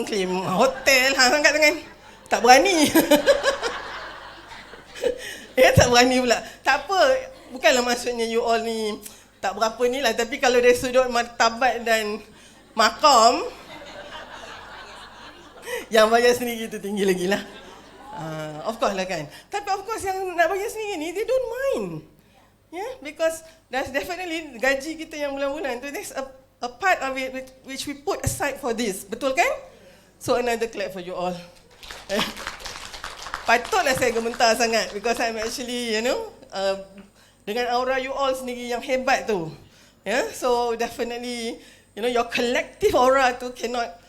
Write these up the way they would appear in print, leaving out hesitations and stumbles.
claim hotel, angkat tangan. Tak berani. Tak berani pula. Tak apa, bukanlah maksudnya you all ni tak berapa ni lah. Tapi kalau dari sudut martabat dan makam, yang bayar sendiri tu tinggi lagi lah. Of course lah kan. Tapi of course yang nak bayar sendiri ni, they don't mind. Because that's definitely gaji kita yang bulan-bulan tu, there's a part of it which we put aside for this. Betul kan? So another clap for you all. Patutlah saya gementar sangat because I'm actually, dengan aura you all sendiri yang hebat tu. So definitely, your collective aura tu cannot,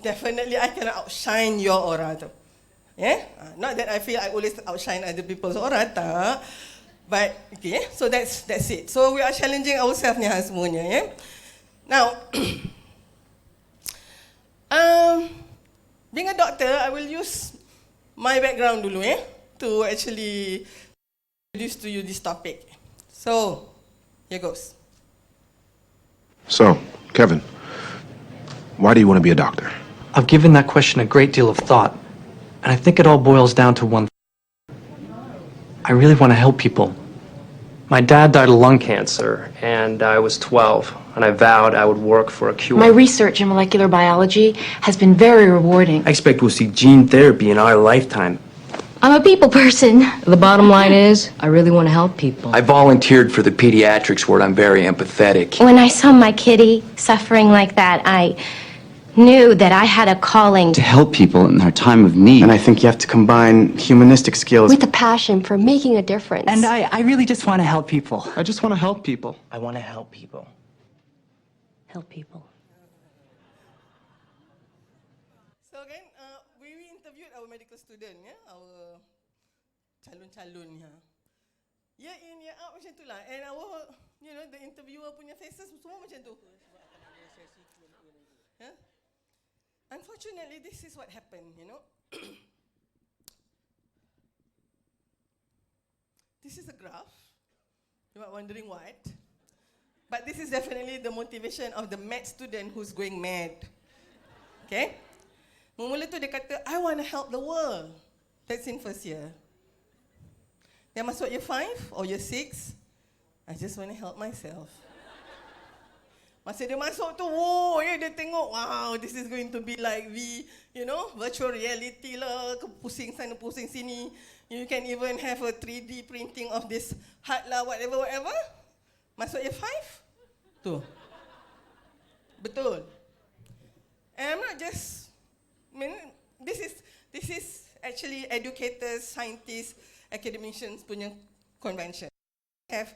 definitely I cannot outshine your aura tu. Not that I feel I always outshine other people's aura, tak. But, okay, so that's it. So we are challenging ourselves ni semuanya, Now, being a doctor, I will use my background dulu, to actually introduce to you this topic. So, here goes. So, Kevin, why do you want to be a doctor? I've given that question a great deal of thought, and I think it all boils down to one thing. I really want to help people. My dad died of lung cancer, and I was 12, and I vowed I would work for a cure. My research in molecular biology has been very rewarding. I expect we'll see gene therapy in our lifetime. I'm a people person. The bottom line is, I really want to help people. I volunteered for the pediatrics ward. I'm very empathetic. When I saw my kitty suffering like that, I knew that I had a calling to help people in their time of need. And I think you have to combine humanistic skills with a passion for making a difference. And I really just want to help people. I just want to help people. I want to help people. Help people. So again, we interviewed our medical student, our calon-calon. Year in, year out macam tu lah. And our, the interviewer punya faces semua macam tu. Unfortunately, this is what happened, This is a graph. You might wondering what. But this is definitely the motivation of the med student who's going mad. Okay? Mula tu dia kata, I want to help the world. That's in first year. Dia masuk year 5 or year 6, I just want to help myself. Masa dia masuk tu, dia tengok, wow, this is going to be like virtual reality lah, pusing sana, pusing sini. You can even have a 3D printing of this heart lah, whatever. Masuk year 5, tu. Betul. And I'm not just, this is actually educators, scientists, academicians punya convention. Have,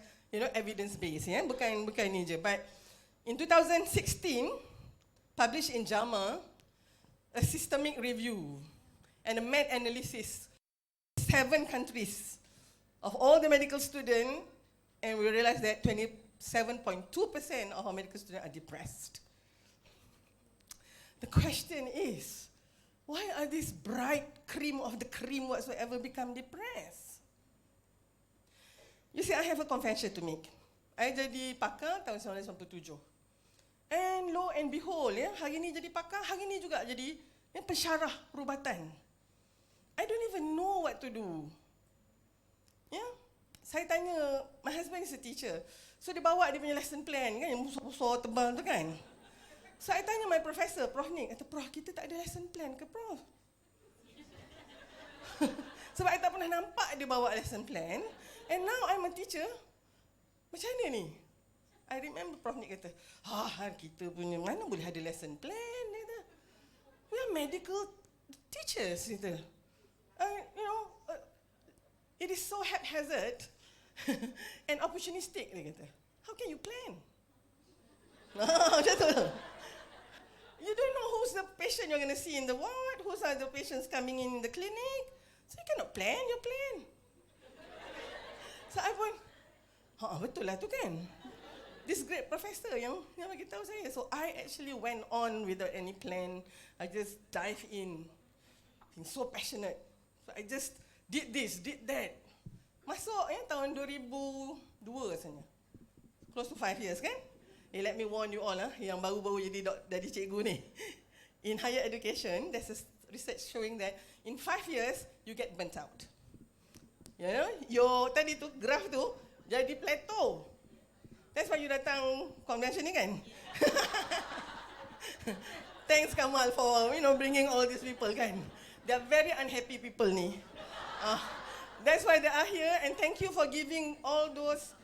evidence base, bukan ni je. But in 2016, published in JAMA, a systemic review and a meta-analysis, 7 countries of all the medical students, and we realized that 27.2% of our medical students are depressed. The question is, why are these bright cream of the cream whatsoever become depressed? You see, I have a confession to make. I jadi pakar tahun 1997. And lo and behold, hari ni jadi pakar, hari ni juga jadi pensyarah perubatan. I don't even know what to do. Saya tanya, my husband is a teacher. So dia bawa dia punya lesson plan kan, yang besar-besar tebal tu kan. So I tanya my professor, Prof Nick, kata, Prof, kita tak ada lesson plan ke, Prof? Sebab I tak pernah nampak dia bawa lesson plan. And now I'm a teacher. Macam mana ni? I remember Prof Nick kata, kita punya mana boleh ada lesson plan, dia kata. We are medical teachers, kita. It is so haphazard and opportunistic, dia kata. How can you plan? Macam tu. You don't know who's the patient you're going to see in the ward, who's are the patients coming in the clinic. So you cannot plan your plan. So I pun, betul lah tu kan. This great professor yang bagi tahu saya. So I actually went on without any plan. I just dive in. Being so passionate. So I just did this, did that. Masuk tahun 2002 rasanya. Close to 5 years kan. let me warn you all, yang baru-baru jadi cikgu ni. In higher education, there's a research showing that in 5 years, you get burnt out. You know, your tadi tu, graph tu, jadi plateau. That's why you datang convention ni kan? Thanks Kamal for, bringing all these people kan? They are very unhappy people ni. That's why they are here, and thank you for giving all those,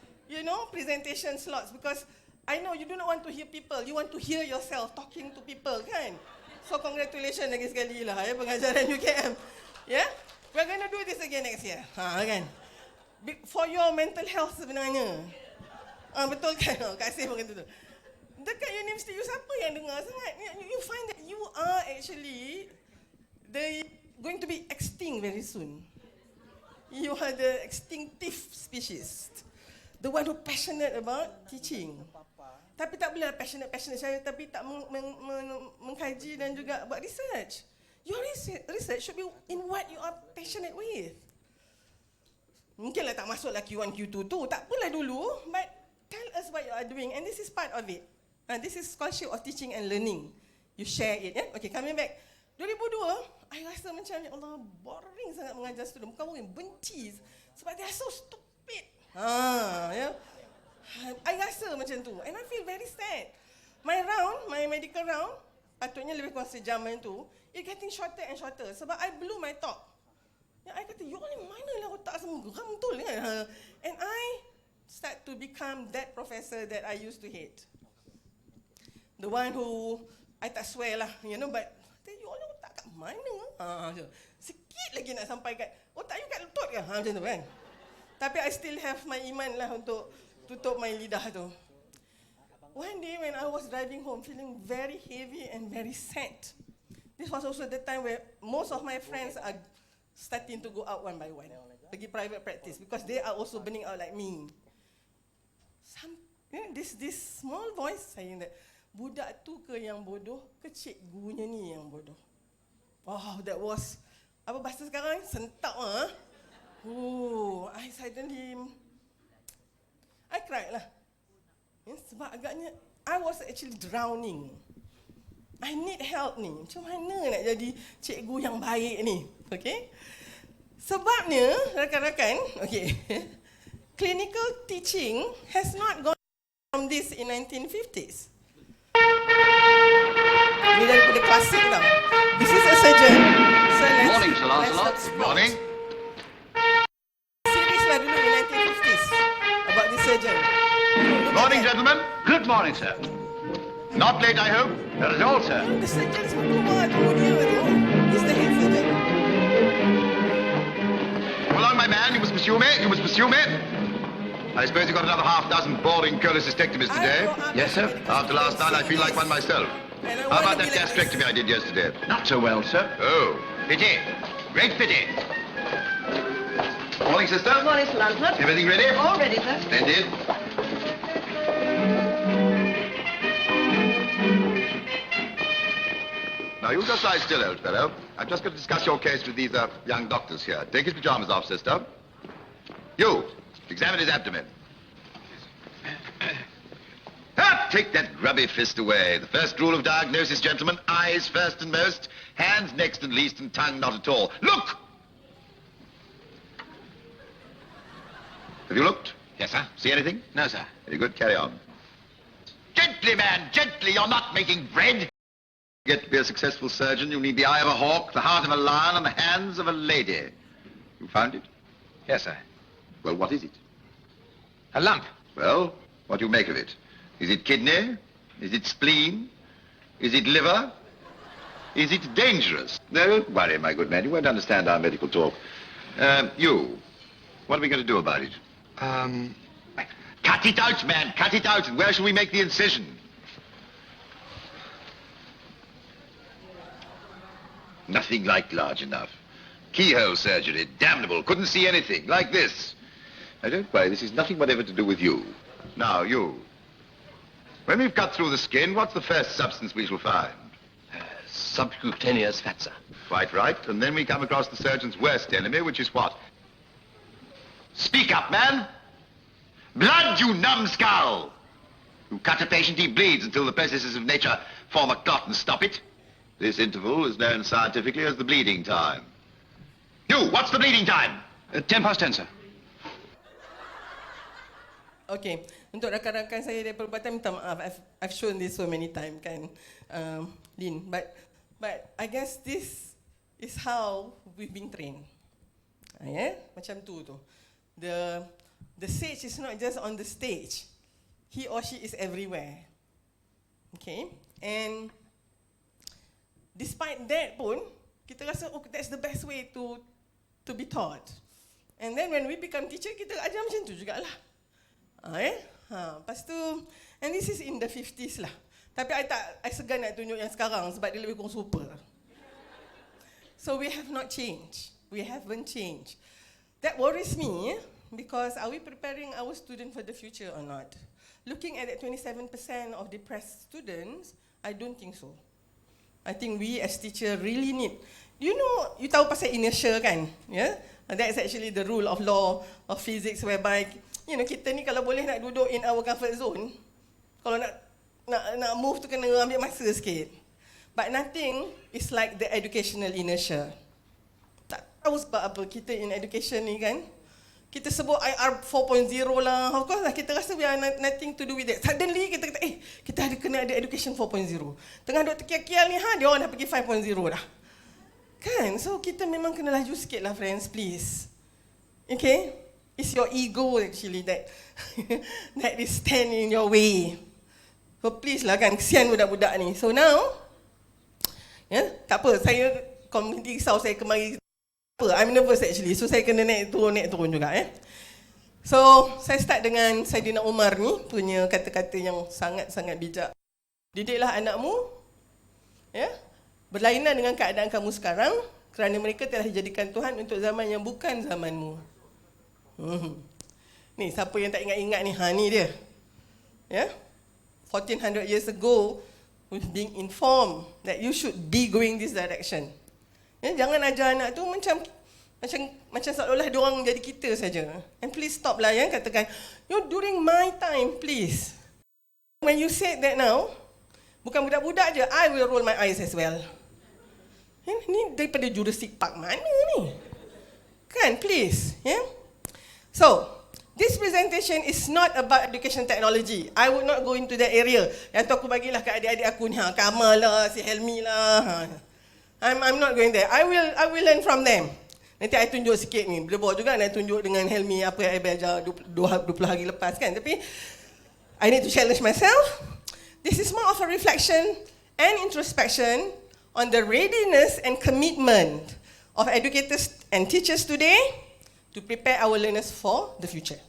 presentation slots, because I know you do not want to hear people, you want to hear yourself talking to people kan? So congratulations lagi sekali lah pengajaran UKM. Yeah? We're going to do this again next year. Kan? For your mental health sebenarnya. Betul kan? Kak Asif pun kata tu. Dekat universiti you siapa yang dengar sangat? You find that you are actually going to be extinct very soon. You are the extinctive species. The one who passionate about teaching. Tapi tak boleh passionate saya, tapi tak mengkaji dan juga buat research. Your research should be in what you are passionate with. Mungkinlah tak masuklah Q1, Q2 tu, tak apalah dulu, but tell us what you are doing, and this is part of it. This is scholarship of teaching and learning. You share it, yeah? Okay, coming back. 2002, I rasa macam, ya Allah, boring sangat mengajar student. Bukan boring, benci. Sebab they are so stupid. Yeah? I rasa macam tu, and I feel very sad. My medical round, patutnya lebih kurang sejam macam tu, it getting shorter and shorter. Sebab I blew my talk. I kata, you ni mana lah otak semua geram betul kan? And I start to become that professor that I used to hate. The one who, I tak swear lah, but you ni otak kat mana? Sikit lagi nak sampai kat, otak you kat lutut ke? Macam tu kan? Tapi I still have my iman lah untuk tutup my lidah tu. One day when I was driving home feeling very heavy and very sad. This was also the time where most of my friends are starting to go out one by one. Pergi private practice because they are also burning out like me. This small voice saying that, budak tu ke yang bodoh, ke cikgunya ni yang bodoh. Wow, that was, apa bahasa sekarang? Sentak lah. I cried lah. Sebab agaknya, I was actually drowning. I need help ni. Macam mana nak jadi cikgu yang baik ni? Okay? Sebabnya, rakan-rakan, okay, clinical teaching has not gone from this in 1950s. Ini daripada klasik tau. This is a surgeon. So morning, Sir Lancelot. Good morning. Series lah dulu in 1950s about this surgeon. Morning, gentlemen. Good morning, sir. Not late, I hope. Not at all, sir. The surgeon semua keluar tu dia tu. He's the head surgeon. Come along, my man. You must pursue me. You must pursue me. I suppose you got another half-dozen boring cholecystectomies today. Yes, sir. After last night, I feel like one myself. How about that gastrectomy I did yesterday? Not so well, sir. Oh, pity. Great pity. Morning, sister. Good morning, Sir Lancelot. Everything ready? All ready, sir. Splendid. Now, you just lie still, old fellow. I've just got to discuss your case with these young doctors here. Take his pajamas off, sister. You, examine his abdomen. Take that grubby fist away. The first rule of diagnosis, gentlemen, eyes first and most, hands next and least, and tongue not at all. Look! Have you looked? Yes, sir. See anything? No, sir. Very good, carry on. Gently, man, gently, you're not making bread. Get to be a successful surgeon, you need the eye of a hawk, the heart of a lion, and the hands of a lady. You found it? Yes, sir. Well, what is it? A lump. Well, what do you make of it? Is it kidney? Is it spleen? Is it liver? Is it dangerous? No, don't worry, my good man. You won't understand our medical talk. You, what are we going to do about it? Cut it out, man. Cut it out. And where shall we make the incision? Nothing like large enough. Keyhole surgery. Damnable. Couldn't see anything. Like this. Now, don't worry. This is nothing whatever to do with you. Now, you. When we've cut through the skin, what's the first substance we shall find? Subcutaneous fat, sir. Quite right. And then we come across the surgeon's worst enemy, which is what? Speak up, man! Blood, you numbskull! You cut a patient, he bleeds until the processes of nature form a clot and stop it. This interval is known scientifically as the bleeding time. You, what's the bleeding time? 10 past 10, sir. Okay, untuk rakan-rakan saya dari perubatan, minta maaf. I've shown this so many times, kan, Lin. But I guess this is how we've been trained. Yeah, macam tu. The sage is not just on the stage. He or she is everywhere. Okay, and despite that pun, kita rasa that's the best way to be taught. And then when we become teacher, kita ajar macam tu jugalah. Lepas tu, and this is in the 50s lah. Tapi I segan nak tunjuk yang sekarang sebab dia lebih kurang super. So we have not changed. We haven't changed. That worries me because are we preparing our students for the future or not? Looking at that 27% of depressed students, I don't think so. I think we as teacher really need. You tahu pasal inertia kan? Yeah? That's actually the rule of law of physics whereby kita ni kalau boleh nak duduk in our comfort zone, kalau nak move tu kena ambil masa sikit. But nothing is like the educational inertia. Tak tahu sebab apa kita in education ni kan, kita sebut IR 4.0 lah, of course lah kita rasa we are nothing to do with that. Suddenly kita kata, kita kena ada education 4.0. Tengah duk terkial-kial ni, dia orang dah pergi 5.0 dah. Kan, so kita memang kena laju sikit lah friends, please. Okay? It's your ego actually that is standing in your way. So please lah kan, kesian budak-budak ni. So now, tak apa, saya community risau saya kemari. I'm nervous actually, so saya kena naik turun juga. So, saya start dengan Saidina Umar ni, punya kata-kata yang sangat-sangat bijak. Didiklah anakmu, berlainan dengan keadaan kamu sekarang, kerana mereka telah dijadikan Tuhan untuk zaman yang bukan zamanmu. Ni siapa yang tak ingat-ingat ni, ni dia. 1400 years ago, we've been informed that you should be going this direction. Jangan ajar anak tu macam seolah-olah diorang jadi kita saja. And please stop lah katakan, during my time, please. When you said that now, bukan budak-budak je, I will roll my eyes as well. Ni daripada Jurassic Park mana ni? Kan, please. So, this presentation is not about education technology. I would not go into that area. Yang tu aku bagilah ke adik-adik aku ni, Kamal lah, si Helmi lah. I'm not going there. I will learn from them. Nanti I tunjuk sikit ni. Bila bawa juga nak tunjuk dengan Helmi apa yang I belajar 20 hari lepas kan. Tapi I need to challenge myself. This is more of a reflection and introspection on the readiness and commitment of educators and teachers today to prepare our learners for the future.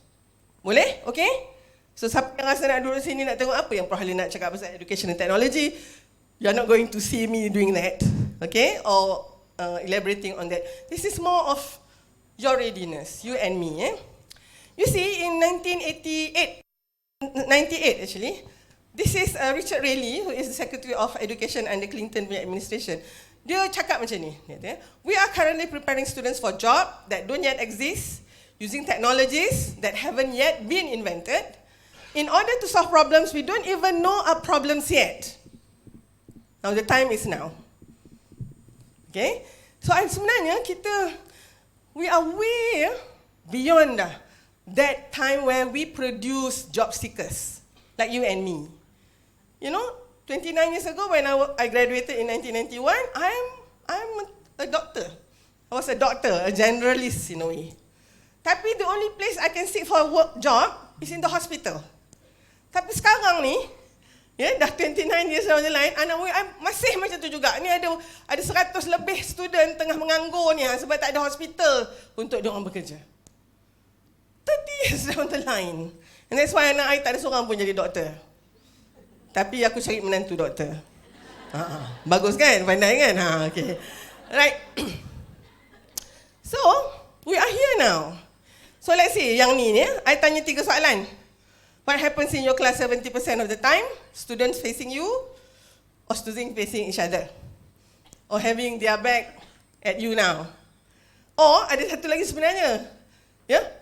Boleh? Okay? So siapa yang rasa nak duduk sini nak tengok apa yang Prof Halil nak cakap pasal education and technology, you're not going to see me doing that. Okay? Or elaborating on that. This is more of your readiness, you and me. You see, in 98 actually, this is Richard Rayleigh, who is the Secretary of Education under Clinton administration. Dia cakap macam ni, we are currently preparing students for jobs that don't yet exist, using technologies that haven't yet been invented, in order to solve problems we don't even know are problems yet. Now the time is now. Okay? So sebenarnya we are way beyond that time where we produce job seekers, like you and me. 29 years ago when I graduated in 1991, I'm a doctor. I was a doctor, a generalist in a way. Tapi the only place I can seek for a work job is in the hospital. Tapi sekarang ni, dah 29 years down the line, anak murid masih macam tu juga. Ni ada 100 lebih student tengah menganggur ni sebab tak ada hospital untuk diorang bekerja. 30 years down the line. And that's why anak I tak ada seorang pun jadi doktor. Tapi aku cari menantu doktor. Bagus kan? Pandai kan? Okay. Right. So, we are here now. So, let's see. Yang ni, I tanya 3 soalan. What happens in your class 70% of the time? Students facing you or students facing each other? Or having their back at you now? Or, ada satu lagi sebenarnya.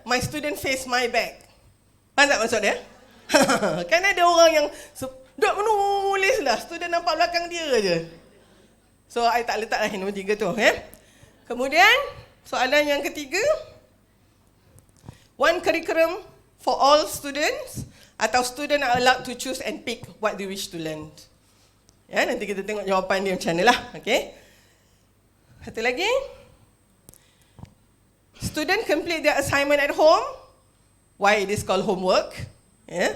My student face my back. Faham tak maksud dia? Kan ada orang yang duk menulis lah, student nampak belakang dia je. So, I tak letak lah nombor 3 tu. Kemudian, soalan yang ketiga. One curriculum for all students atau student are allowed to choose and pick what they wish to learn. Ya, nanti kita tengok jawapan dia macam mana lah. Okay. Satu lagi. Student complete their assignment at home. Why it is called homework. Ya.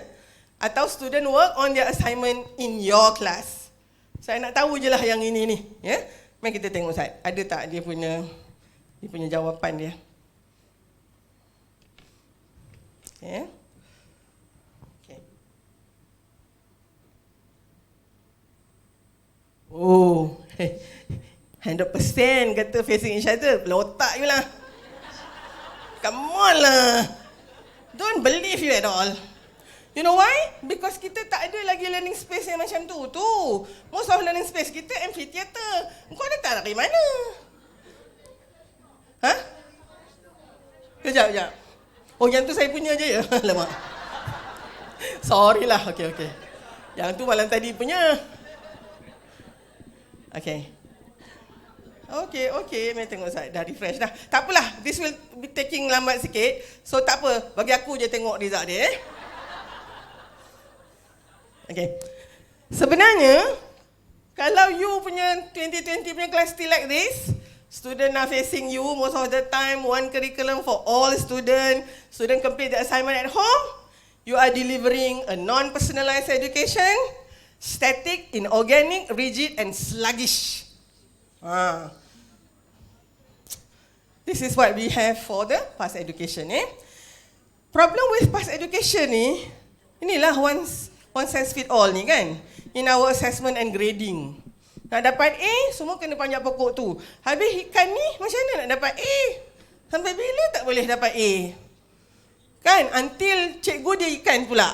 Atau student work on their assignment in your class. Saya nak tahu je lah yang ini ni. Ya. Mari kita tengok Ustaz. Ada tak dia punya jawapan dia. Okay. Okay. Oh, 100% kata facing each other. Pelotak you lah. Come on lah. Don't believe you at all. You know why? Because kita tak ada lagi learning space yang macam tu. Most of learning space kita amphitheater. Kau ada tak nak pergi mana? Ha? Kejap. Oh, yang tu saya punya je ya? Alamak. Sorry lah. Okay. Yang tu malam tadi punya. Okay. Mari tengok Ustaz. Dah refresh dah. Tak apalah. This will be taking lambat sikit. So, tak apa. Bagi aku je tengok result dia. Okay. Sebenarnya, kalau you punya 2020 punya class still like this, student are facing you most of the time, one curriculum for all student complete the assignment at home, you are delivering a non-personalized education, static, inorganic, rigid and sluggish. This is what we have for the past education. Problem with past education ni, inilah one size fit all ni kan, in our assessment and grading. Nak dapat A, semua kena panjat pokok tu. Habis ikan ni, macam mana nak dapat A? Sampai bila tak boleh dapat A? Kan, until cikgu dia ikan pula.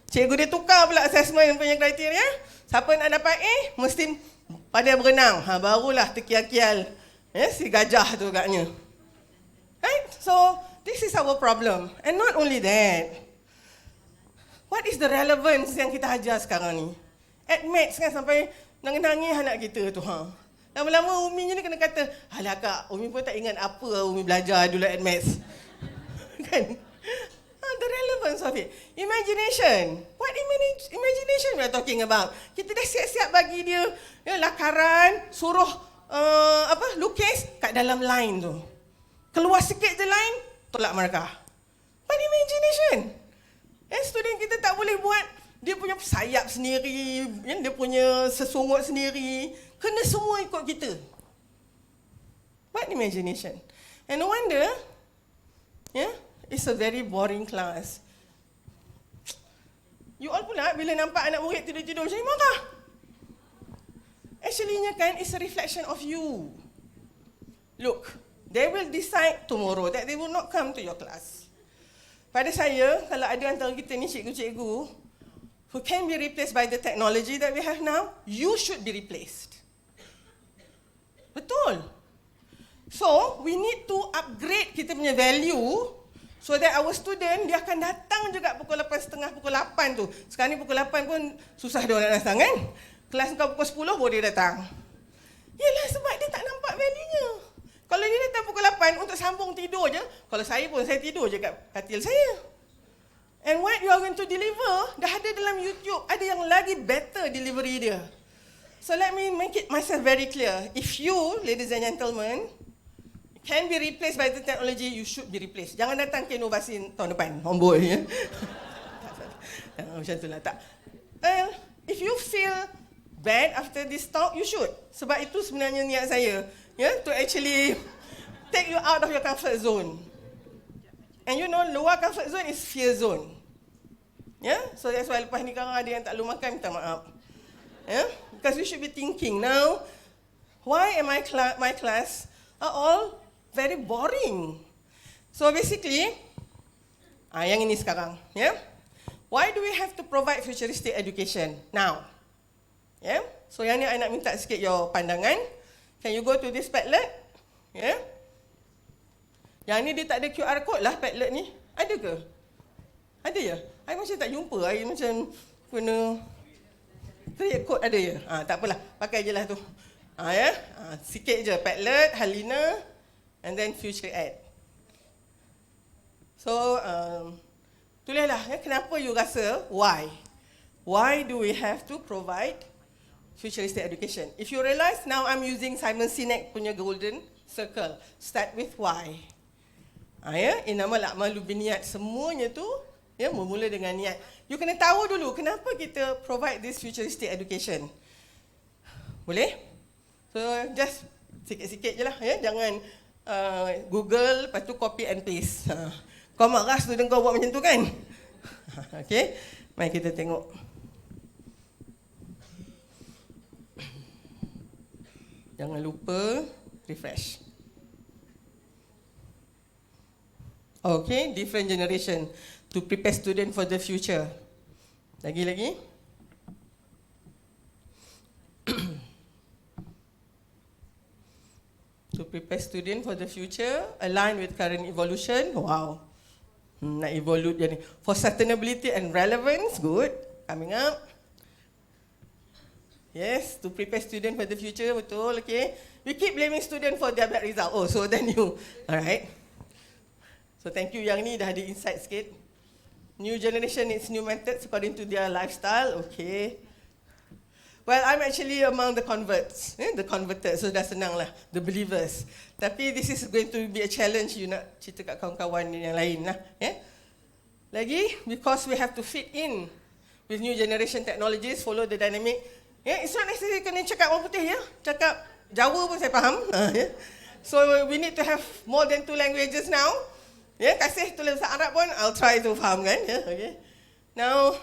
Cikgu dia tukar pula assessment punya kriteria. Siapa nak dapat A, mesti pandai berenang. Barulah terkial-kial. Si gajah tu agaknya. Right? So, this is our problem. And not only that, what is the relevance yang kita ajar sekarang ni? At maths kan sampai nangis-nangis anak kita tu. Lama-lama Umi ni kena kata, alah kak, Umi pun tak ingat apa Umi belajar dulu at maths. Kan? The relevance of it. Imagination. What imagination we are talking about? Kita dah siap-siap bagi dia lakaran, suruh lukis kat dalam line tu. Keluar sikit je line, tolak markah. What imagination? Student kita tak boleh buat dia punya sayap sendiri, dia punya sesungut sendiri. Kena semua ikut kita. What imagination? And no wonder, it's a very boring class. You all pula bila nampak anak murid tidur-tidur macam ni, marah. Actually-nya kan, it's a reflection of you. Look, they will decide tomorrow that they will not come to your class. Pada saya, kalau ada antara kita ni cikgu-cikgu who can be replaced by the technology that we have now, you should be replaced. Betul. So, we need to upgrade kita punya value so that our student, dia akan datang juga pukul 8.30, pukul 8 tu. Sekarang ni pukul 8 pun susah dia nak datang kan? Kelas kau pukul 10 boleh datang. Yalah, sebab dia tak nampak value-nya. Kalau dia datang pukul 8 untuk sambung tidur je, kalau saya pun, saya tidur je kat katil saya. And what you are going to deliver, dah ada dalam YouTube, ada yang lagi better delivery dia. So let me make it myself very clear. If you, ladies and gentlemen, can be replaced by the technology, you should be replaced. Jangan datang KNovasi tahun depan, hombol ya. Macam tu lah, tak. If you feel bad after this talk, you should. Sebab itu sebenarnya niat saya, to actually take you out of your comfort zone. And you know, lower comfort zone is fear zone. So that's why lepas ni kalau ada yang tak lu makan, minta maaf. Because you should be thinking now, why am my class are all very boring? So basically, yang ini sekarang, why do we have to provide futuristic education now? So yang ni I nak minta sikit your pandangan. Can you go to this Padlet? Yang ni dia tak ada QR code lah Padlet ni. Ada ke? Ada ya? I macam tak jumpa. I macam kena create code ada je. Tak apalah, pakai je lah tu. Sikit je, Padlet, Halina, and then future add. So, tulislah kenapa you rasa, why? Why do we have to provide futuristic education? If you realize, now I'm using Simon Sinek punya golden circle. Start with why. Inama la'malu biniat, semuanya tu bermula dengan niat. You kena tahu dulu kenapa kita provide this futuristic education. Boleh? So just sikit-sikit je lah, jangan Google lepas tu copy and paste. Kau marah student kau buat macam tu kan? Okay, mari kita tengok. Jangan lupa refresh. Okay, different generation to prepare student for the future. Lagi-lagi. To prepare student for the future, align with current evolution. Wow. Nak evolve je ni. For sustainability and relevance, good. Coming up. Yes, to prepare student for the future, betul, okay. We keep blaming student for their bad result. Oh, so then you, alright. So thank you, yang ni dah ada insight sikit. New generation needs new methods according to their lifestyle, okay. Well, I'm actually among the converts, the converted, so dah senang lah, the believers. Tapi this is going to be a challenge, you nak cerita kat kawan-kawan yang lain lah. Lagi, because we have to fit in with new generation technologies, follow the dynamic. It's not necessarily kena cakap orang putih, cakap Jawa pun saya faham. So we need to have more than 2 languages now. Kasih tulis bahasa Arab pun, I'll try to faham kan. Okay. Now,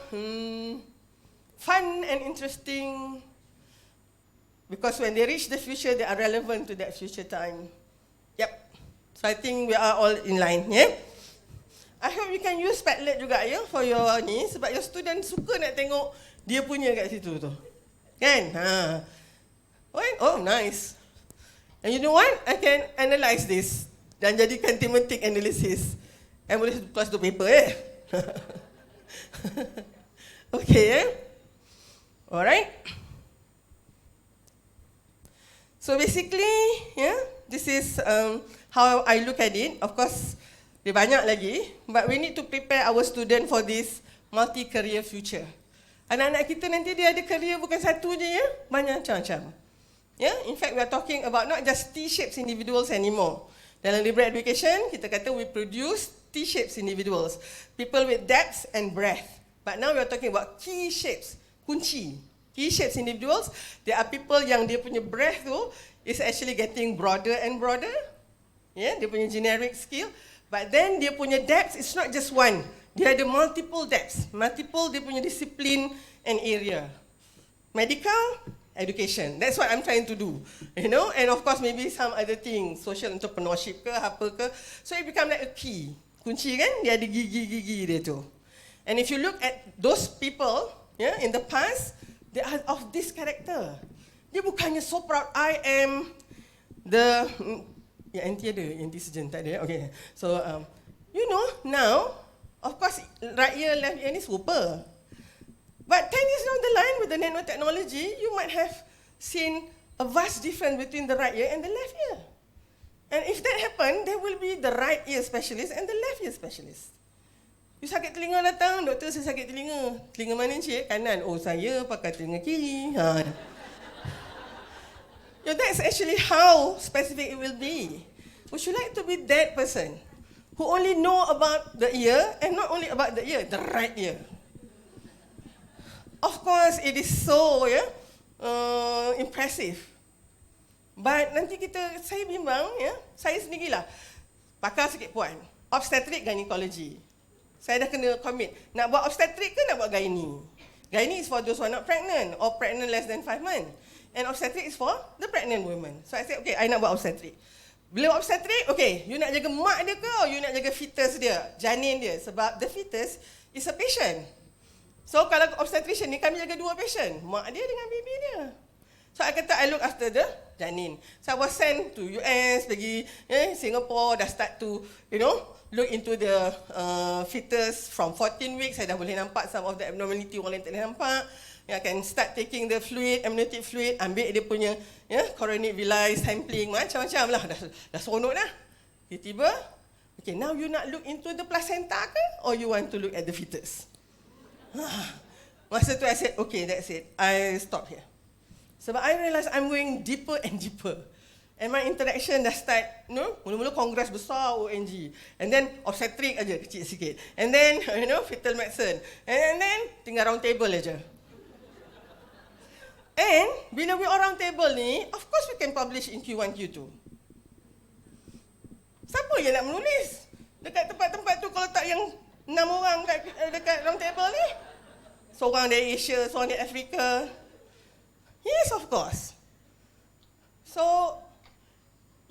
fun and interesting, because when they reach the future, they are relevant to that future time. Yep. So I think we are all in line. I hope you can use Padlet juga for your ni, sebab your student suka nak tengok dia punya kat situ tu. Kan? Oh, nice. And you know what? I can analyze this dan jadikan thematic analysis. And boleh tulis tu paper Okay, alright. So basically, this is how I look at it. Of course, dia banyak lagi, but we need to prepare our student for this multi-career future. Anak-anak kita nanti dia ada career bukan satu je, banyak macam-macam. In fact, we are talking about not just T-shapes individuals anymore. Dalam liberal education, kita kata we produce T-shapes individuals, people with depth and breadth. But now we are talking about key shapes, kunci. Key shapes individuals, there are people yang dia punya breadth tu is actually getting broader and broader. Dia punya generic skill. But then dia punya depth is not just one. Dia ada multiple depths, multiple dia punya disiplin and area. Medical, education. That's what I'm trying to do. And of course maybe some other things, social entrepreneurship ke, apa ke. So it become like a key. Kunci kan, dia ada gigi-gigi dia tu. And if you look at those people, in the past, they are of this character. Dia bukannya so proud, I am the, anti ada, anti-sejen, tak ada. Okay, so, now, of course, right ear, left ear ni super. But 10 years down the line with the nanotechnology, you might have seen a vast difference between the right ear and the left ear. And if that happen, there will be the right ear specialist and the left ear specialist. You sakit telinga datang, doktor saya sakit telinga. Telinga mana cik? Kanan. Oh saya pakai telinga kiri. That's actually how specific it will be. Would you like to be that person who only know about the ear and not only about the ear, the right ear? Of course, it is so impressive. But nanti saya bimbang, saya sendirilah. Pakar sikit puan. Obstetric gynecology. Saya dah kena commit. Nak buat obstetric ke nak buat gynae? Gynae is for those who are not pregnant or pregnant less than 5 months. And obstetric is for the pregnant women. So I said, okay, I nak buat obstetric. Bila obstetric, okay, you nak jaga mak dia ke or you nak jaga fetus dia, janin dia? Sebab the fetus is a patient. So kalau obstetrician ni, kami jaga 2 patient, mak dia dengan baby dia. So I kata, I look after the janin. So I was sent to US, pergi Singapore, dah start to, look into the fetus from 14 weeks, saya dah boleh nampak some of the abnormality orang lain tak boleh nampak. I can start taking the fluid, amniotic fluid, ambil dia punya coronary villi sampling, macam-macam lah. Dah seronok dah. Tiba-tiba, okay, now you nak look into the placenta ke? Or you want to look at the fetus? Masa tu I said, okay, that's it. I stop here. Sebab I realise I'm going deeper and deeper. And my interaction dah start, mula-mula kongres besar ONG. And then obstetric aja, kecil sikit. And then, fetal medicine. And then, tinggal round table aja. And, bila we round table ni, of course we can publish in Q1, Q2. Siapa yang nak menulis? Dekat tempat-tempat tu kalau tak yang 6 orang dekat round table ni? Seorang dari Asia, seorang dari Afrika. Yes, of course. So,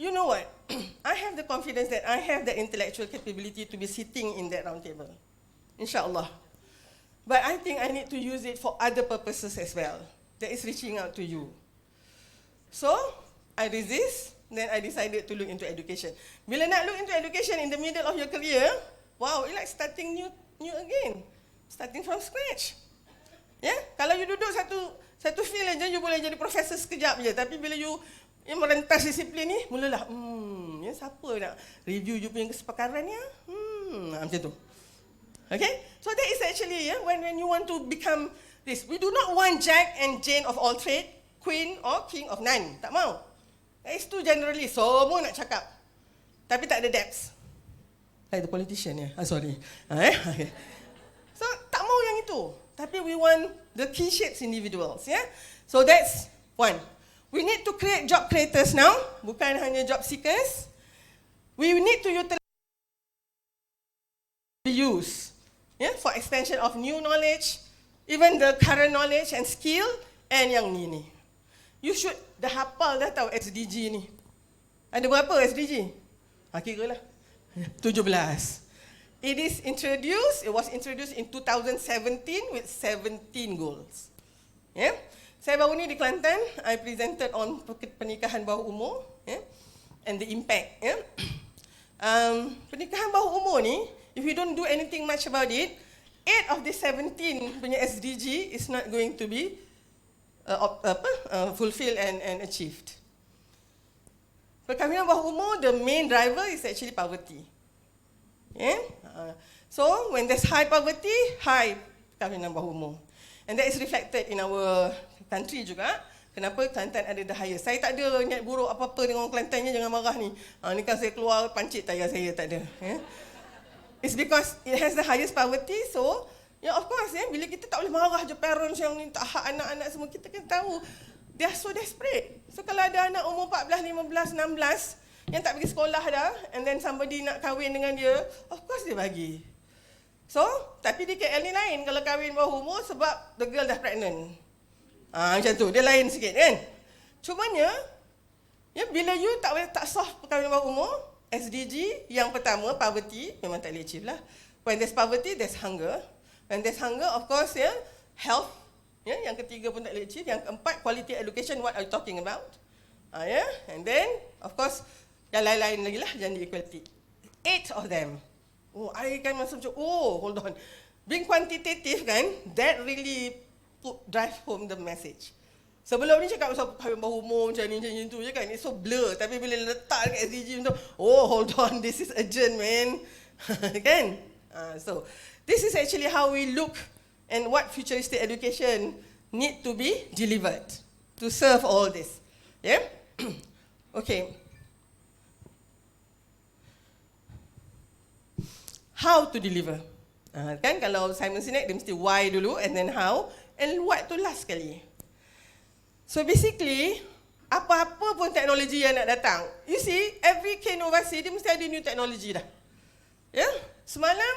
you know what? I have the confidence that I have the intellectual capability to be sitting in that round table. InsyaAllah. But I think I need to use it for other purposes as well. That is reaching out to you. So, I resist, then I decided to look into education. Bila nak look into education in the middle of your career, wow, it's like starting new again. Starting from scratch. Kalau you duduk satu field aja, you boleh jadi profesor sekejap je. Tapi bila you merentas disiplin ni, mulalah, siapa nak review you punya kesepakarannya? Macam tu. Okay? So that is actually, when you want to become this. We do not want Jack and Jane of all trade, Queen or King of none. Tak mau. That is too generally. Semua nak cakap. Tapi tak ada depths. Like the politician, sorry. Okay. So, tak mau yang itu. Tapi we want the key shapes individuals. So that's one. We need to create job creators now. Bukan hanya job seekers. We need to utilize the use for extension of new knowledge, even the current knowledge and skill, and yang ni. You should dah hafal dah tahu SDG ni. Ada berapa SDG? Kira lah. 17. It was introduced in 2017 with 17 goals. Saya baru ni di Kelantan, I presented on pernikahan bawah umur, and the impact. Pernikahan bawah umur ni, if you don't do anything much about it, 8 of the 17 punya SDG is not going to be fulfilled and achieved. Perkahwinan bawah umur, the main driver is actually poverty. So when there's high poverty, high perkahwinan bawah umur. And that is reflected in our country juga. Kenapa Kelantan ada the highest? Saya tak ada niat buruk apa-apa dengan orang Kelantannya, jangan marah ni. Ni kan saya keluar pancit tayar saya, tak ada. It's because it has the highest poverty, so of course, bila kita tak boleh marah je parents yang minta hak anak-anak semua, kita kan tahu they are so desperate. So kalau ada anak umur 14, 15, 16 yang tak pergi sekolah dah, and then somebody nak kahwin dengan dia, of course dia bagi. So, tapi di KL ni lain kalau kahwin bawah umur sebab the girl dah pregnant. Macam tu, dia lain sikit kan. Cumanya, bila you tak solve perkahwinan bawah umur, SDG yang pertama, poverty, memang tak boleh achieve lah. When there's poverty, there's hunger. When there's hunger, of course, health. Yang ketiga pun tak boleh achieve. Yang keempat, quality education, what are you talking about? And then, of course, yang lain-lain lagi lah, gender equality. 8 of them. I kan macam, hold on. Being quantitative kan, that really drive home the message. Sebelum ni cakap pasal kahwin bawah umur macam ni tu je kan, it's so blur. Tapi bila letak dekat SDG tu, hold on, this is urgent man. Kan? So, this is actually how we look and what futuristic education need to be delivered to serve all this. Okay. How to deliver? Kan kalau Simon Sinek dia mesti why dulu and then how and what tu last sekali. So basically, apa-apa pun teknologi yang nak datang, you see, every KNovasi dia mesti ada new technology dah. Semalam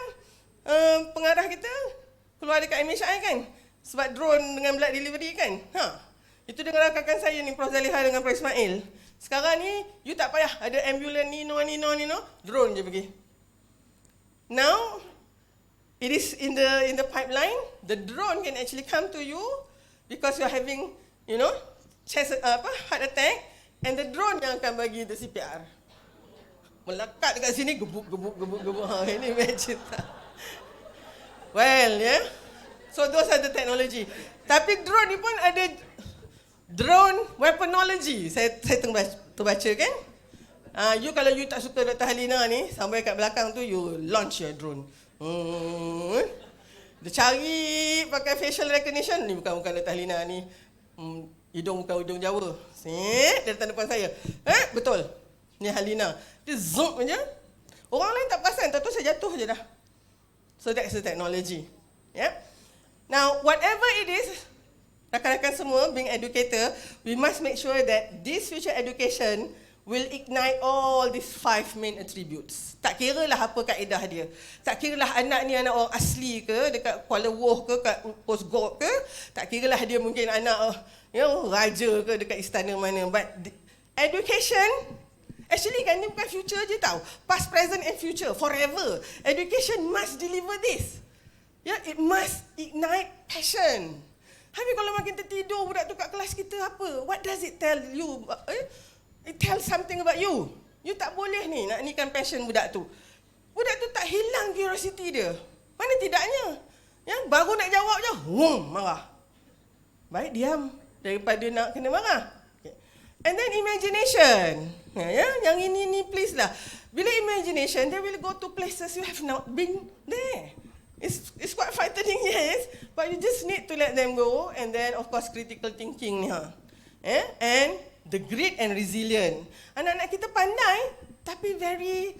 pengarah kita keluar dekat MHI kan, sebab drone dengan blood delivery kan. Itu dengan rakan saya ni, Prof. Zaliha dengan Prof. Ismail. Sekarang ni, you tak payah ada ambulans ni, drone je pergi. Now, it is in the pipeline. The drone can actually come to you because you are having, heart attack, and the drone yang akan bagi the CPR. melekat dekat sini, gebuk. Ini imagine tak? Well, yeah. So those are the technology. Tapi drone ni pun ada drone weaponology. Saya terbaca kan? You kalau you tak suka Dr. Halina ni, sampai kat belakang tu you launch your drone. Dia cari pakai facial recognition. Ni bukan Dr. Halina ni. Hidung bukan hidung Jawa. Dia datang depan saya. Betul. Ni Halina. Dia zoom je. Orang lain tak perasan. Tak tahu saya jatuh je dah. So that's the technology. Yeah. Now, whatever it is, rakan-rakan semua, being educator, we must make sure that this future education will ignite all these 5 main attributes. Tak kira lah apa kaedah dia. Tak kira lah anak ni anak orang asli ke, dekat Kuala Woh ke, kat Post God ke. Tak kira lah dia mungkin anak raja ke dekat istana mana. But education, actually kan ni bukan future je tau. Past, present and future, forever. Education must deliver this. Yeah, it must ignite passion. Habis kalau makin tertidur budak tu kat kelas kita apa? What does it tell you? It tells something about you. You tak boleh ni nak nikan passion budak tu. Budak tu tak hilang curiosity dia. Mana tidaknya? Ya, baru nak jawab je, marah. Baik, diam daripada nak kena marah. Okay. And then imagination. Ya, yang ini please lah. Bila imagination, they will go to places you have not been there. It's quite frightening, yes, but you just need to let them go, and then of course critical thinking ni and the grit and resilient. Anak-anak kita pandai tapi very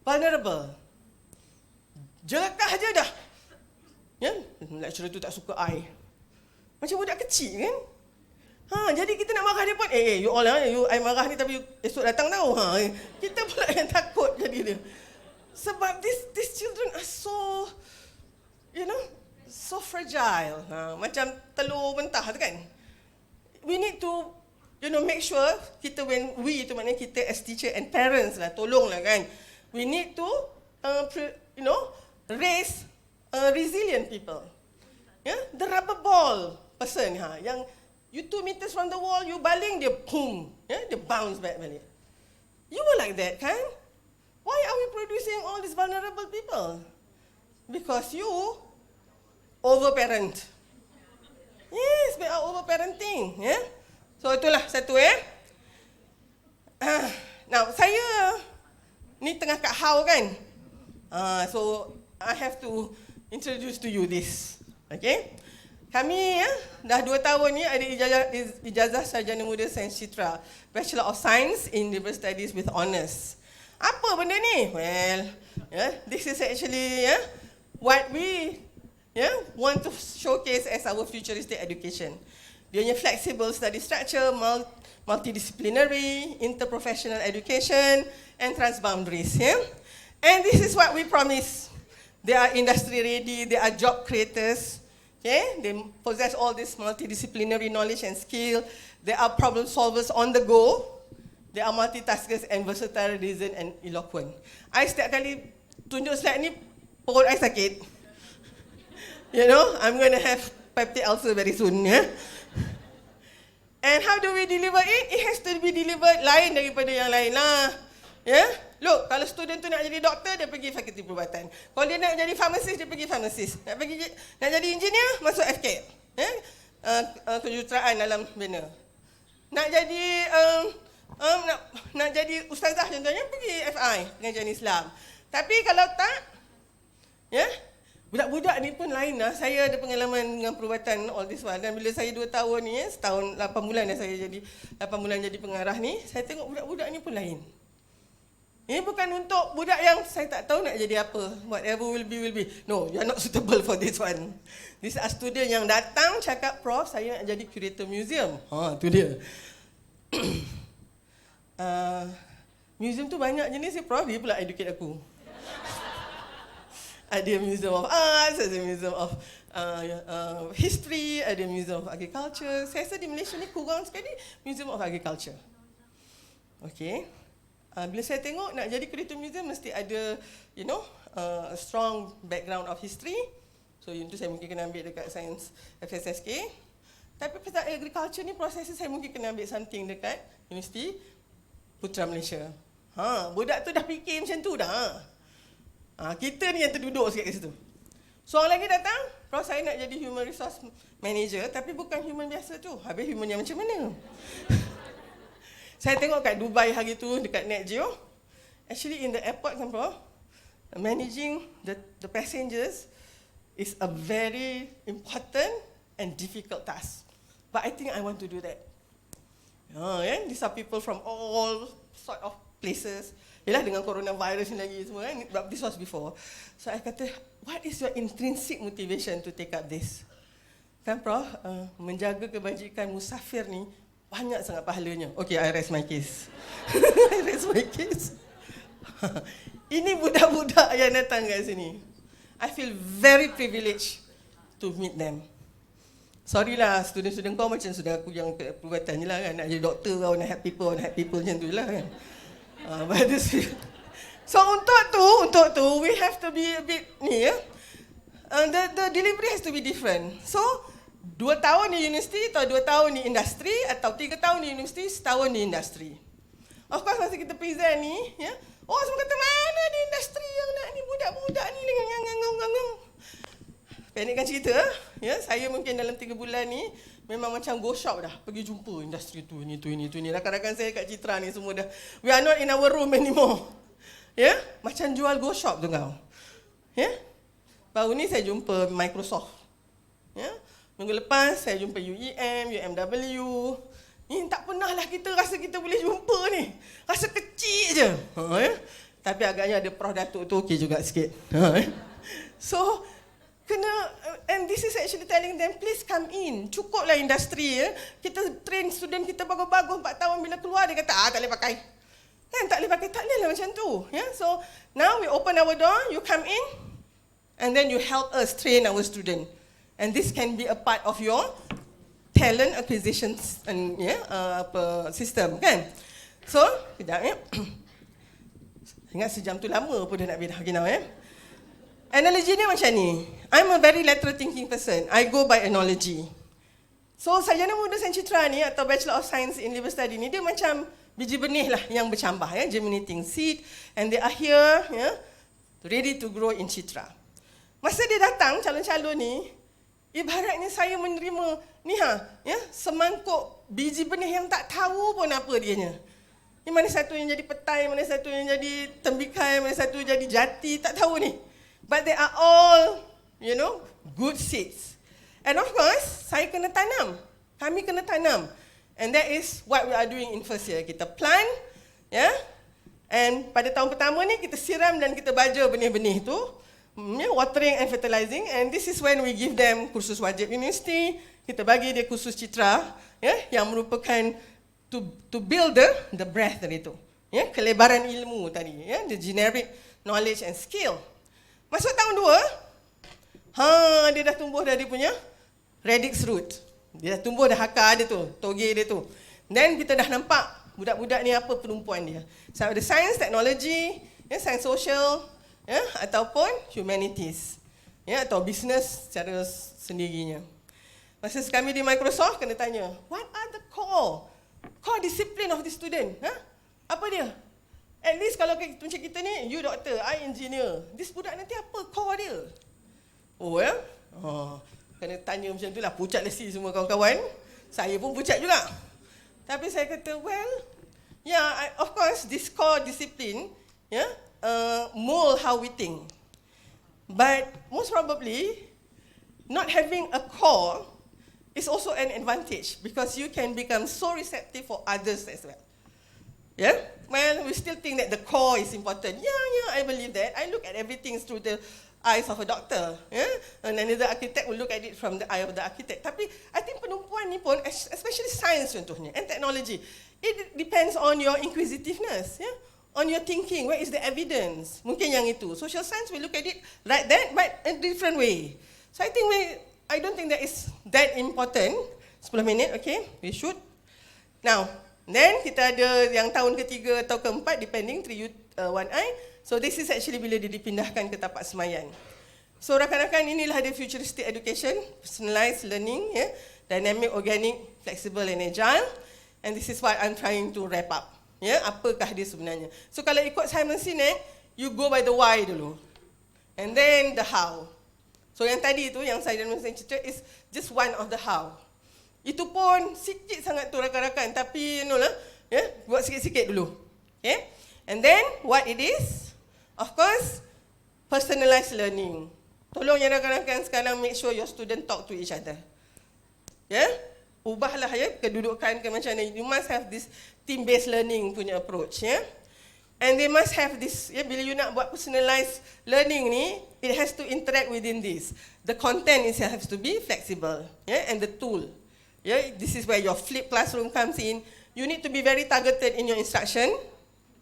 vulnerable. Jelekah je dah. Ya, lecturer tu tak suka I. Macam budak kecil kan? Jadi kita nak marah dia pun, you all I marah ni tapi esok datang tahu. Kita pula yang takut jadi dia. Sebab these children are so, so fragile. Macam telur mentah tu kan. We need to, make sure kita itu maknanya kita as teacher and parents lah, tolonglah kan. We need to, raise resilient people. The rubber ball person, yang you 2 meters from the wall, you baling, dia boom, dia bounce back balik. You were like that kan? Why are we producing all these vulnerable people? Because you overparent. Yes, we are overparenting. So itulah satu Now saya ni tengah kat how kan. So I have to introduce to you this. Okay? Kami dah 2 tahun ni ada ijazah sarjana muda Sains Citra, Bachelor of Science in Liberal Studies with Honours. Apa benda ni? Well, this is actually what we want to showcase as our futuristic education. Dia punya flexible study structure, multidisciplinary, interprofessional education, and transboundaries. And this is what we promise. They are industry ready, they are job creators. They possess all this multidisciplinary knowledge and skill. They are problem solvers on the go. They are multitaskers and versatile, reason and eloquent. I setiap kali tunjuk slide ni, perut I sakit. I'm going to have peptic ulcer very soon. And how do we deliver it? It has to be delivered lain daripada yang lain lah. Look, kalau student tu nak jadi doktor, dia pergi fakulti perubatan. Kalau dia nak jadi pharmacist, dia pergi pharmacist. Nak jadi engineer, masuk FK. Kejuruteraan dalam bina. Nak jadi nak jadi ustazah contohnya, pergi FI, pengajian Islam. Tapi kalau tak, budak-budak ni pun lain lah. Saya ada pengalaman dengan perubatan all this while. Dan bila saya 2 tahun ni, setahun 8 bulan dah saya jadi 8 bulan jadi pengarah ni, saya tengok budak-budak ni pun lain. Ini bukan untuk budak yang saya tak tahu nak jadi apa. Whatever will be. No, you are not suitable for this one. These are student yang datang cakap, Prof, saya nak jadi curator museum. Tu dia. Museum tu banyak jenis ya, Prof. Dia pula educate aku. Ada Museum of Arts, ada Museum of History, ada Museum of Agriculture. Saya rasa di Malaysia ni kurang sekali Museum of Agriculture. Okay. Bila saya tengok nak jadi curator museum mesti ada, a strong background of history. So itu saya mungkin kena ambil dekat Sains FSSK. Tapi pasal agriculture ni prosesnya saya mungkin kena ambil something dekat Universiti Putra Malaysia. Budak tu dah fikir macam tu dah. Kita ni yang terduduk sikit kat situ. Seorang lagi datang, Prof, saya nak jadi human resource manager, tapi bukan human biasa tu. Habis human yang macam mana? Saya tengok kat Dubai hari tu, dekat Net Geo. Actually in the airport kan, Prof, managing the passengers is a very important and difficult task. But I think I want to do that. These are people from all sort of places. Yelah dengan coronavirus ni lagi semua kan, but this was before. So I kata, what is your intrinsic motivation to take up this? Kan Prof, menjaga kebajikan musafir ni banyak sangat pahalanya. Okay, I rest my case. I rest my case. Ini budak-budak yang datang kat sini. I feel very privileged to meet them. Sorry lah, student-student kau macam sudah aku yang perbuatan je lah kan. Nak jadi doktor kau, nak help people macam tu lah kan. But this, so untuk tu, we have to be a bit ni ya. The delivery has to be different. So 2 tahun di universiti atau 2 tahun di industri atau 3 tahun di universiti, setahun di industri. Of course masa kita present ni, ya, semua kata mana di industri yang nak ni budak-budak ni dengan panikkan cerita, ya, saya mungkin dalam 3 bulan ni memang macam go shop dah, pergi jumpa industri tu, ini tu. Rakan-rakan saya kat Citra ni semua dah, we are not in our room anymore. Ya, macam jual go shop tu kau. Ya, baru ni saya jumpa Microsoft. Ya, minggu lepas saya jumpa UEM, UMW. Ni tak pernah lah kita rasa kita boleh jumpa ni. Rasa kecil je. Ya? Tapi agaknya ada Prof Datuk tu okey juga sikit. So, and this is actually telling them, please come in. Cukuplah industri ya. Kita train student kita bagus-bagus 4 tahun, bila keluar dia kata, tak boleh pakai. Kan tak boleh pakai, tak boleh lah macam tu. Ya? So, now we open our door, you come in, and then you help us train our student. And this can be a part of your talent acquisition and system kan. So, kejap ya. Ingat sejam tu lama pun dah nak bidah. Okay now ya. Analogy dia macam ni. I'm a very lateral thinking person. I go by analogy. So, sarjana muda Sains Citra ni atau Bachelor of Science in Liver Study ni, dia macam biji benih lah yang bercambah ya, germinating seed, and they are here ya, ready to grow in Citra. Masa dia datang calon-calon ni, ibaratnya saya menerima ni ya, semangkuk biji benih yang tak tahu pun apa dianya. Ni mana satu yang jadi petai, mana satu yang jadi tembikai, mana satu jadi jati, tak tahu ni. But they are all, good seeds. And of course, saya kena tanam. Kami kena tanam. And that is what we are doing in first year. Kita plant, ya. And pada tahun pertama ni kita siram dan kita baja benih-benih tu. Watering and fertilizing, and this is when we give them kursus wajib universiti. Kita bagi dia kursus Citra, ya, yang merupakan to build the breadth tadi tu, ya, kelebaran ilmu tadi, ya, the generic knowledge and skill. Masuk tahun 2, dia dah tumbuh dah dia punya radix root, dia dah tumbuh dah akar dia tu, toge dia tu. Then kita dah nampak budak-budak ni apa penumpuan dia. So ada science, technology, ya, science social, ya, ataupun humanities, ya, atau business secara sendirinya. Masa kami di Microsoft kena tanya, what are the core discipline of the student? Apa dia? At least kalau macam kita ni, you doktor, I engineer. This budak nanti apa core dia? Kena tanya macam tu lah, pucat lesi semua kawan-kawan. Saya pun pucat juga. Tapi saya kata, of course, this core discipline, ya, mold how we think. But most probably, not having a core is also an advantage because you can become so receptive for others as well. Yeah? Well, we still think that the core is important. Yeah, I believe that. I look at everything through the eyes of a doctor. Yeah? And another architect will look at it from the eye of the architect. Tapi, I think penumpuan ni pun, especially science contohnya, and technology, it depends on your inquisitiveness. Yeah? On your thinking, where is the evidence? Mungkin yang itu. Social science, we look at it like that, but in a different way. So I don't think that is that important. 10 minit, okay? We should. Now, then kita ada yang tahun ketiga atau keempat, depending 3U1I. So this is actually bila dia dipindahkan ke tapak semayan. So rakan-rakan, inilah dia futuristic education, personalized learning, dynamic, organic, flexible and agile. And this is what I'm trying to wrap up. Ya, apakah dia sebenarnya? So kalau ikut Simon Sinek, you go by the why dulu. And then the how. So yang tadi tu, yang saya demonstrasi cerita is just one of the how. Itu pun sikit sangat tu rakan-rakan, tapi buat sikit-sikit dulu. Okay? And then what it is? Of course, personalized learning. Tolong ya rakan-rakan sekarang make sure your student talk to each other. Ya? Ubahlah kedudukan ke macam ni. You must have this team-based learning punya approach, ya. And they must have this, bila you nak buat personalized learning ni, it has to interact within this. The content itself has to be flexible, and the tool. This is where your flipped classroom comes in. You need to be very targeted in your instruction.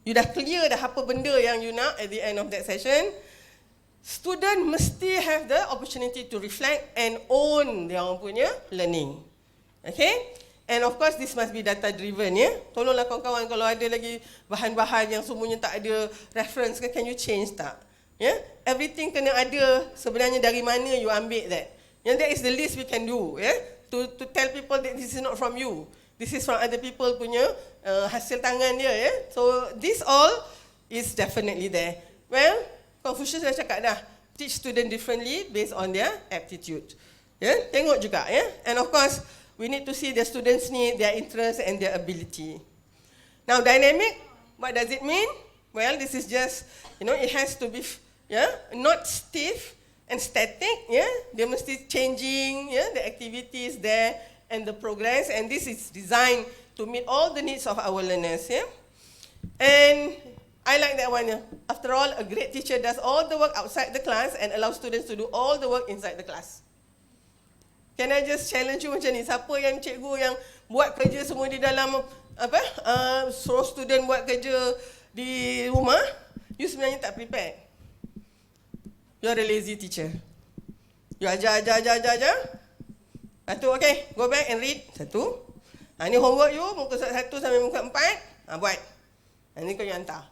You dah clear dah apa benda yang you nak at the end of that session. Student mesti have the opportunity to reflect and own their own punya learning. Okay? And of course this must be data driven, ya. Tolonglah kawan-kawan kalau ada lagi bahan-bahan yang semuanya tak ada reference, can you change tak? Ya? Everything kena ada sebenarnya dari mana you ambil that. That is the least we can do, ya. To tell people that this is not from you. This is from other people punya hasil tangan dia, ya. So this all is definitely there. Well, Confucius dah cakap dah, teach student differently based on their aptitude. Ya, tengok juga, ya. And of course, we need to see the students' need, their interest and their ability. Now, dynamic, what does it mean? Well, this is just, it has to be, not stiff and static, They mesti changing, the activities there and the progress, and this is designed to meet all the needs of our learners, And I like that one, After all, a great teacher does all the work outside the class and allows students to do all the work inside the class. Can I just challenge you macam ni? Siapa yang cikgu yang buat kerja semua di dalam suruh student buat kerja di rumah, you sebenarnya tak prepared. You are a lazy teacher. You ajar. Lepas tu, okay, go back and read. 1. Ni homework you, muka 1 sampai muka 4, buat. Ni kau yang hantar.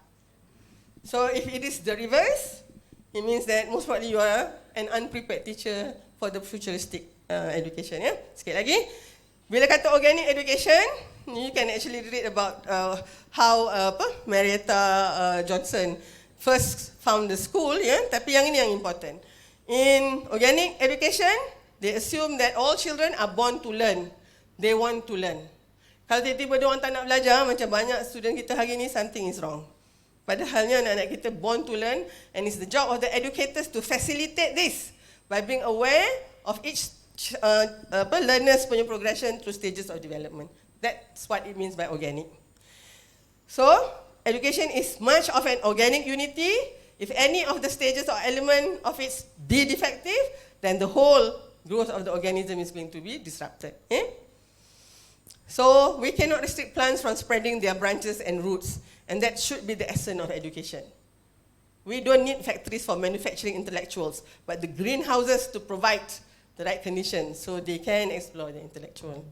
So if it is the reverse, it means that most probably you are an unprepared teacher for the futuristic education, Sikit lagi. Bila kata organic education, you can actually read about how Marietta Johnson first found the school, Tapi yang ini yang important. In organic education, they assume that all children are born to learn. They want to learn. Kalau tiba-tiba diorang tak nak belajar, macam banyak student kita hari ini, something is wrong. Padahalnya anak-anak kita born to learn, and it's the job of the educators to facilitate this by being aware of each learner's punya progression through stages of development. That's what it means by organic. So, education is much of an organic unity. If any of the stages or element of it be defective, then the whole growth of the organism is going to be disrupted. So, we cannot restrict plants from spreading their branches and roots. And that should be the essence of education. We don't need factories for manufacturing intellectuals, but the greenhouses to provide the right conditions so they can explore the intellectual.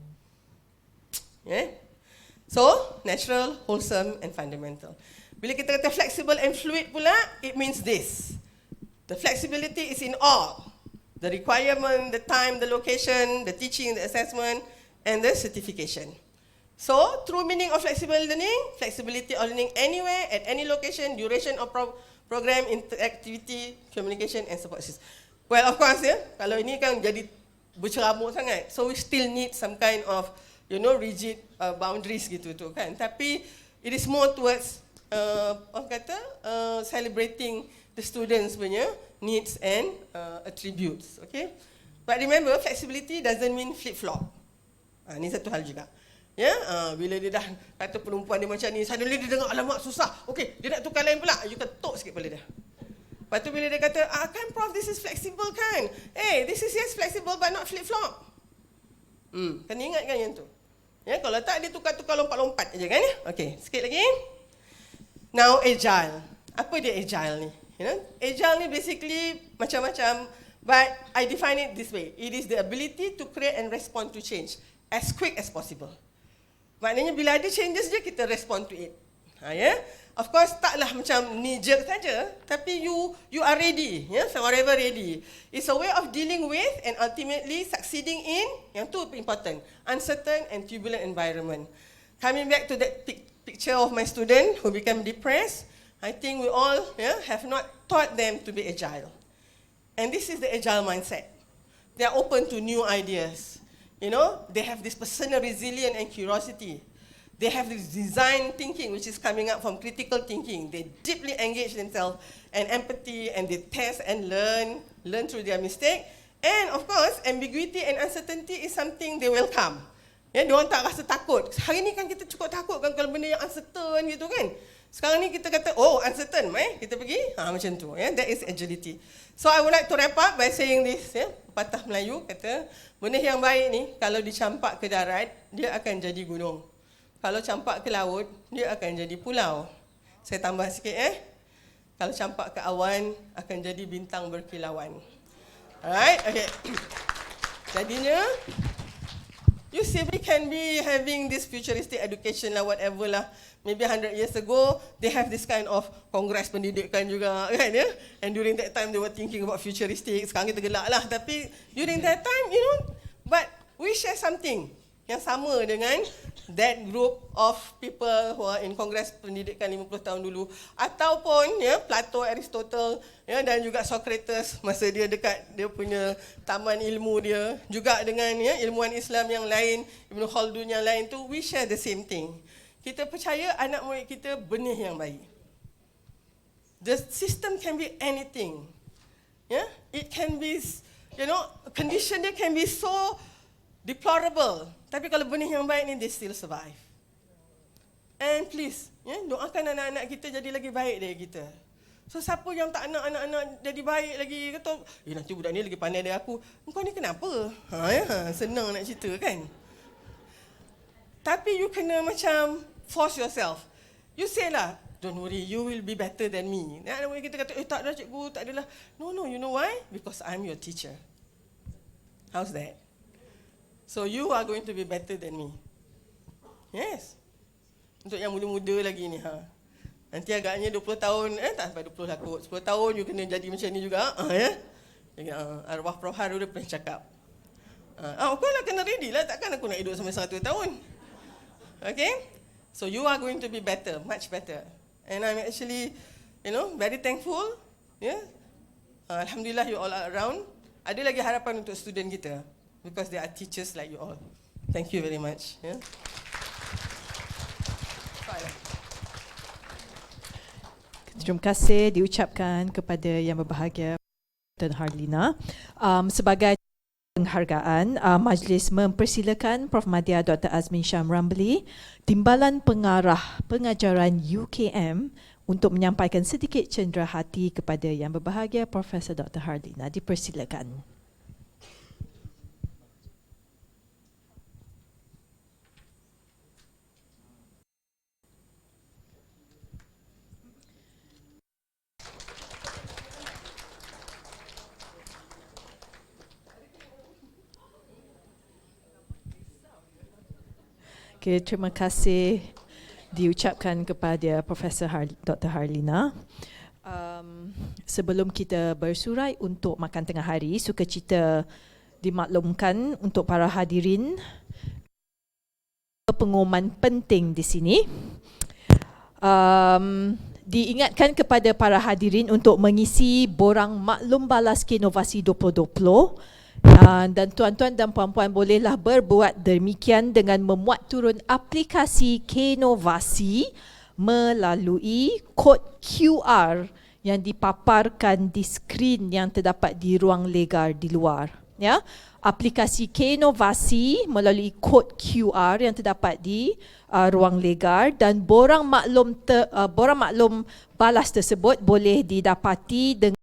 So, natural, wholesome, and fundamental. Bila kita kata flexible and fluid pula, it means this. The flexibility is in all. The requirement, the time, the location, the teaching, the assessment, and the certification. So, true meaning of flexible learning, flexibility of learning anywhere, at any location, duration of program, interactivity, communication, and support system. Well, of course, kalau ini kan jadi berceramuk sangat, so we still need some kind of, rigid boundaries gitu tu kan. Tapi, it is more towards, celebrating the students punya needs and attributes, okay? But remember, flexibility doesn't mean flip-flop. Ini satu hal juga. Bila dia dah kata perempuan dia macam ni, suddenly dia dengar alamak susah. Okay, dia nak tukar lain pula. You ketuk sikit kepala dia. Lepas tu bila dia kata, kan prof, this is flexible kan? This is yes flexible but not flip-flop. Kena ingat kan yang tu. Kalau tak dia tukar-tukar lompat-lompat je kan? Okay, sikit lagi. Now, agile. Apa dia agile ni? Agile ni basically macam-macam, but I define it this way. It is the ability to create and respond to change as quick as possible. Maknanya bila ada changes je, kita respond to it. Of course, taklah macam knee-jerk saja, tapi you are ready, forever ready. It's a way of dealing with and ultimately succeeding in, yang tu important, uncertain and turbulent environment. Coming back to that picture of my student who became depressed. I think we all have not taught them to be agile. And this is the agile mindset. They are open to new ideas. You know, they have this personal resilience and curiosity. They have this design thinking, which is coming up from critical thinking. They deeply engage themselves and empathy, and they test and learn through their mistake. And of course, ambiguity and uncertainty is something they welcome. Ya, diorang tak rasa takut. Hari ni kan kita cukup takut kan kalau benda yang uncertain gitu kan. Sekarang ni kita kata, oh uncertain, kita pergi, macam tu. That is agility. So I would like to wrap up by saying this. Patah Melayu kata, benda yang baik ni kalau dicampak ke darat, dia akan jadi gunung. Kalau campak ke laut, dia akan jadi pulau. Saya tambah sikit Kalau campak ke awan, akan jadi bintang berkilauan. Alright, okay. Jadinya, you see, we can be having this futuristic education lah, whatever lah. Maybe 100 years ago, they have this kind of kongres pendidikan juga, kan ya? And during that time, they were thinking about futuristic. Sekarang kita gelak lah. Tapi during that time, you know, but we share something yang sama dengan that group of people who are in kongres pendidikan 50 tahun dulu. Ataupun Plato, Aristotle, dan juga Socrates masa dia dekat dia punya taman ilmu dia. Juga dengan ilmuwan Islam yang lain, Ibn Khaldun yang lain tu, we share the same thing. Kita percaya anak murid kita benih yang baik. The system can be anything. It can be, condition dia can be so deplorable. Tapi kalau benih yang baik ni, they still survive. And please, doakan anak-anak kita jadi lagi baik dari kita. So siapa yang tak nak anak-anak jadi baik lagi, kata, nanti budak ni lagi pandai dari aku. Kau ni kenapa? Senang nak cerita kan? Tapi you kena macam force yourself. You say lah, don't worry, you will be better than me. Anak murid kita kata, tak ada cikgu, tak adalah. No, you know why? Because I'm your teacher. How's that? So you are going to be better than me. Yes. Untuk yang muda-muda lagi ni. Nanti agaknya 20 tahun, tak sampai 20 lah kot. 10 tahun you kena jadi macam ni juga. Arwah Prof Haru dia pernah cakap. Kau lah kena ready lah. Takkan aku nak hidup sampai 100 tahun. Okay? So you are going to be better, much better. And I'm actually, very thankful. Alhamdulillah you all are around. Ada lagi harapan untuk student kita. Because they are teachers like you all. Thank you very much. Terima kasih diucapkan kepada yang berbahagia Dr. Harlina. Sebagai penghargaan, majlis mempersilakan Prof. Madya Dr. Azmin Syam Rambli, Timbalan Pengarah Pengajaran UKM, untuk menyampaikan sedikit cenderahati kepada yang berbahagia Prof. Dr. Harlina. Dipersilakan. Okay, terima kasih diucapkan kepada Profesor Dr. Harlina. Sebelum kita bersurai untuk makan tengah hari, sukacita dimaklumkan untuk para hadirin pengumuman penting di sini. Diingatkan kepada para hadirin untuk mengisi borang maklum balas KNovasi 2020. Dan tuan-tuan dan puan-puan bolehlah berbuat demikian dengan memuat turun aplikasi KNovasi melalui kod QR yang dipaparkan di skrin yang terdapat di ruang legar di luar. Aplikasi KNovasi melalui kod QR yang terdapat di ruang legar, dan borang maklum balas tersebut boleh didapati dengan